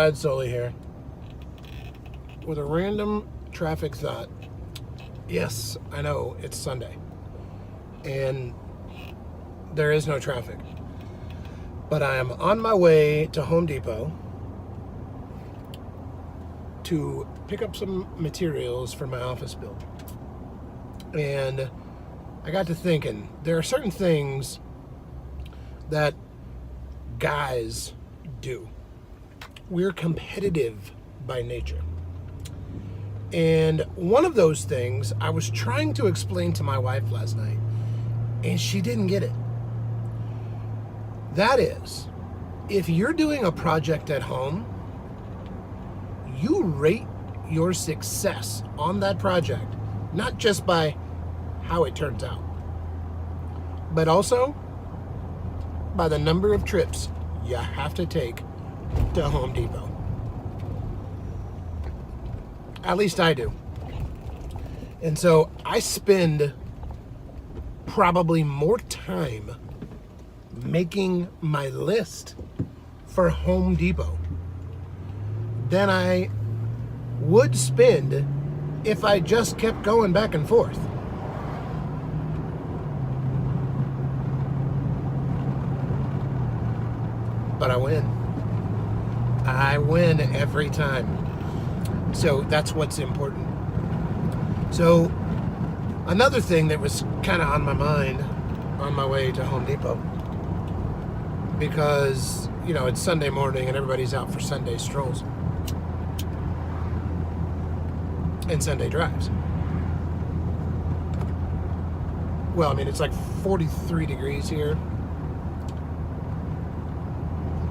Glad Sully here with a random traffic thought. Yes, I know it's Sunday and there is no traffic, but I am on my way to Home Depot to pick up some materials for my office build. And I got to thinking, there are certain things that guys do. We're competitive by nature. And one of those things I was trying to explain to my wife last night, and she didn't get it. That is, if you're doing a project at home, you rate your success on that project, not just by how it turns out, but also by the number of trips you have to take to Home Depot. At least I do. And so I spend probably more time making my list for Home Depot than I would spend if I just kept going back and forth. But I win. I win every time. So that's what's important. So another thing that was kind of on my mind on my way to Home Depot, because, you know, it's Sunday morning and everybody's out for Sunday strolls and Sunday drives. Well, I mean, it's like 43 degrees here.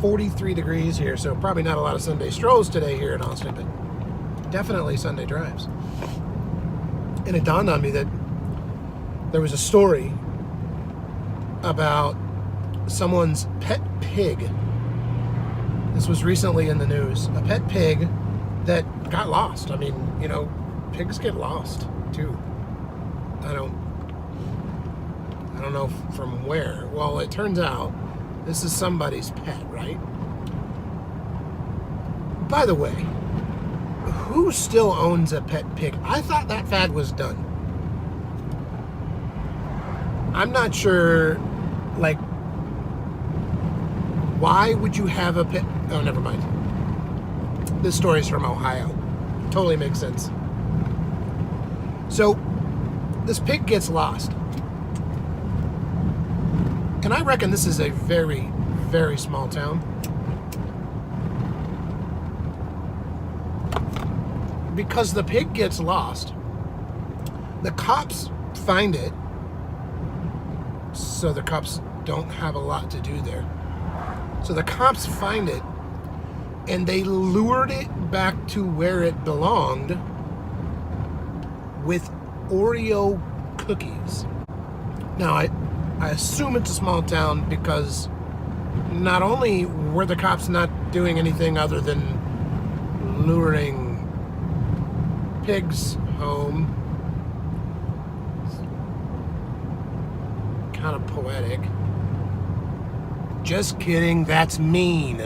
43 degrees here, so probably not a lot of Sunday strolls today here in Austin, but definitely Sunday drives. And it dawned on me that there was a story about someone's pet pig. This was recently in the news. A pet pig that got lost. I mean, you know, pigs get lost too. I don't know from where. Well, it turns out this is somebody's pet, right? By the way, who still owns a pet pig? I thought that fad was done. I'm not sure, like, why would you have a pet? Oh, never mind. This story's from Ohio. Totally makes sense. So, this pig gets lost. And I reckon this is a very, very small town. Because the pig gets lost, the cops find it, so the cops don't have a lot to do there. So the cops find it, and they lured it back to where it belonged with Oreo cookies. Now, I assume it's a small town because not only were the cops not doing anything other than luring pigs home, kind of poetic. Just kidding, that's mean.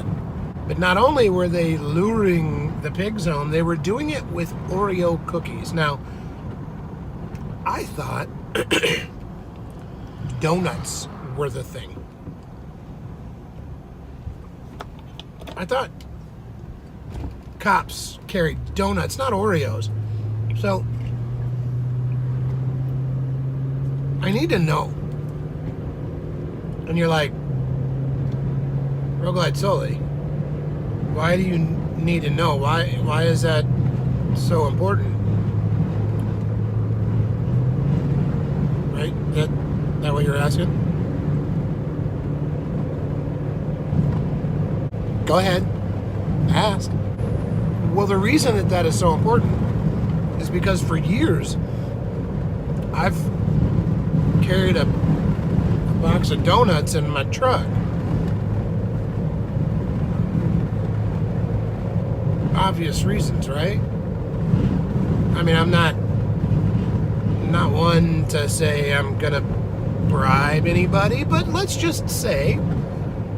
But not only were they luring the pigs home, they were doing it with Oreo cookies. Now, I thought donuts were the thing. I thought cops carried donuts, not Oreos. So, I need to know. And you're like, Real Glad Sully, why do you need to know? Why is that so important? Right? That what you're asking? Go ahead. Ask. Well, the reason that is so important is because for years I've carried a box of donuts in my truck. Obvious reasons, right? I mean, I'm not one to say I'm gonna bribe anybody, but let's just say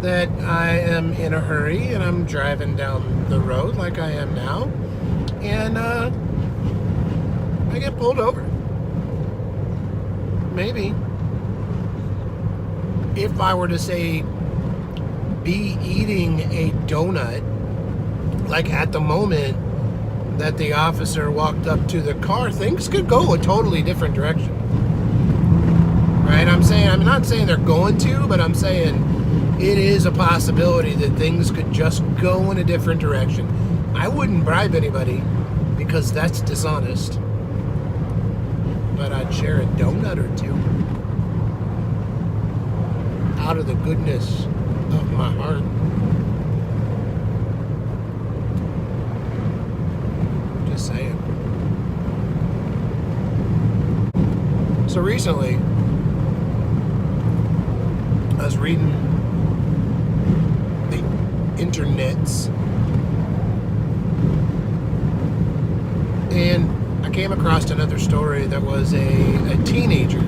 that I am in a hurry and I'm driving down the road like I am now, and I get pulled over. Maybe if I were to say be eating a donut, like at the moment that the officer walked up to the car, things could go a totally different direction. Right? I'm not saying they're going to, but I'm saying it is a possibility that things could just go in a different direction. I wouldn't bribe anybody because that's dishonest. But I'd share a donut or two out of the goodness of my heart. Just saying. So recently, I was reading the internets, and I came across another story that was a teenager.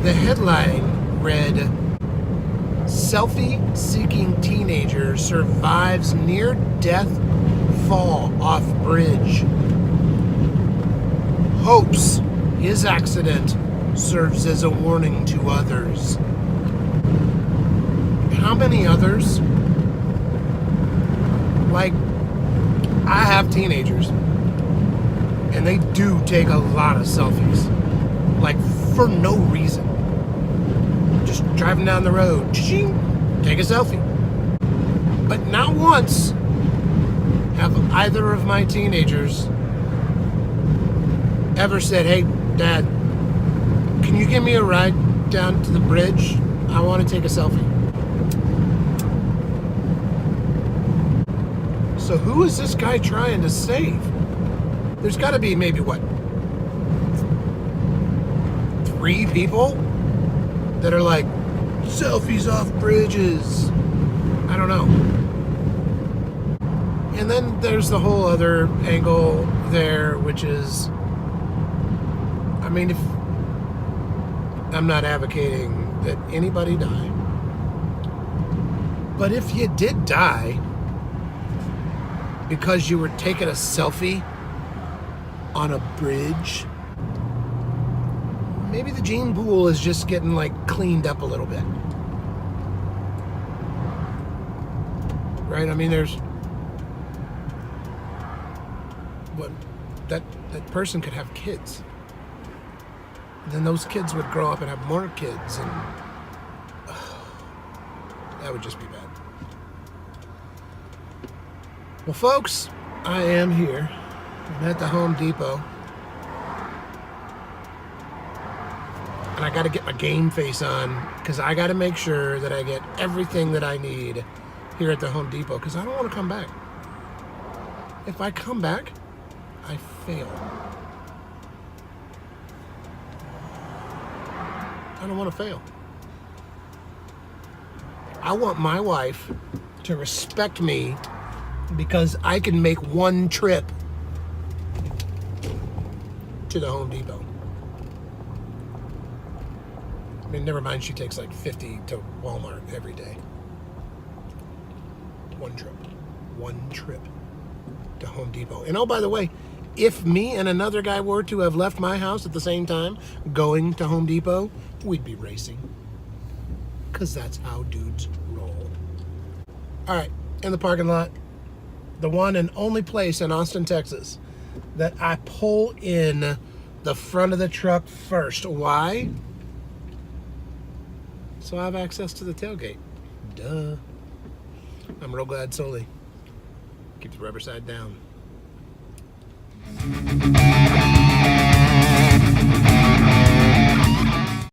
The headline read, "Selfie-seeking teenager survives near-death fall off bridge. Hopes his accident serves as a warning to others." How many others? Like, I have teenagers, and they do take a lot of selfies, like for no reason. Just driving down the road, take a selfie. But not once have either of my teenagers ever said, "Hey, Dad, can you give me a ride down to the bridge? I want to take a selfie." So who is this guy trying to save? There's got to be maybe, 3 people that are like, selfies off bridges. I don't know. And then there's the whole other angle there, which is, I mean, if I'm not advocating that anybody die, but if you did die because you were taking a selfie on a bridge, maybe the gene pool is just getting cleaned up a little bit. Right? I mean, there's that person could have kids. And then those kids would grow up and have more kids, and that would just be bad. Well, folks, I am here. I'm at the Home Depot. And I got to get my game face on because I got to make sure that I get everything that I need here at the Home Depot because I don't want to come back. If I come back, I fail. I don't want to fail. I want my wife to respect me because I can make one trip to the Home Depot. I mean, never mind, she takes 50 to Walmart every day. One trip to Home Depot. And oh, by the way, if me and another guy were to have left my house at the same time going to Home Depot, we'd be racing. Because that's how dudes roll. All right, in the parking lot, the one and only place in Austin, Texas that I pull in the front of the truck first. Why? So I have access to the tailgate. Duh. I'm real glad Soli. Keep the rubber side down.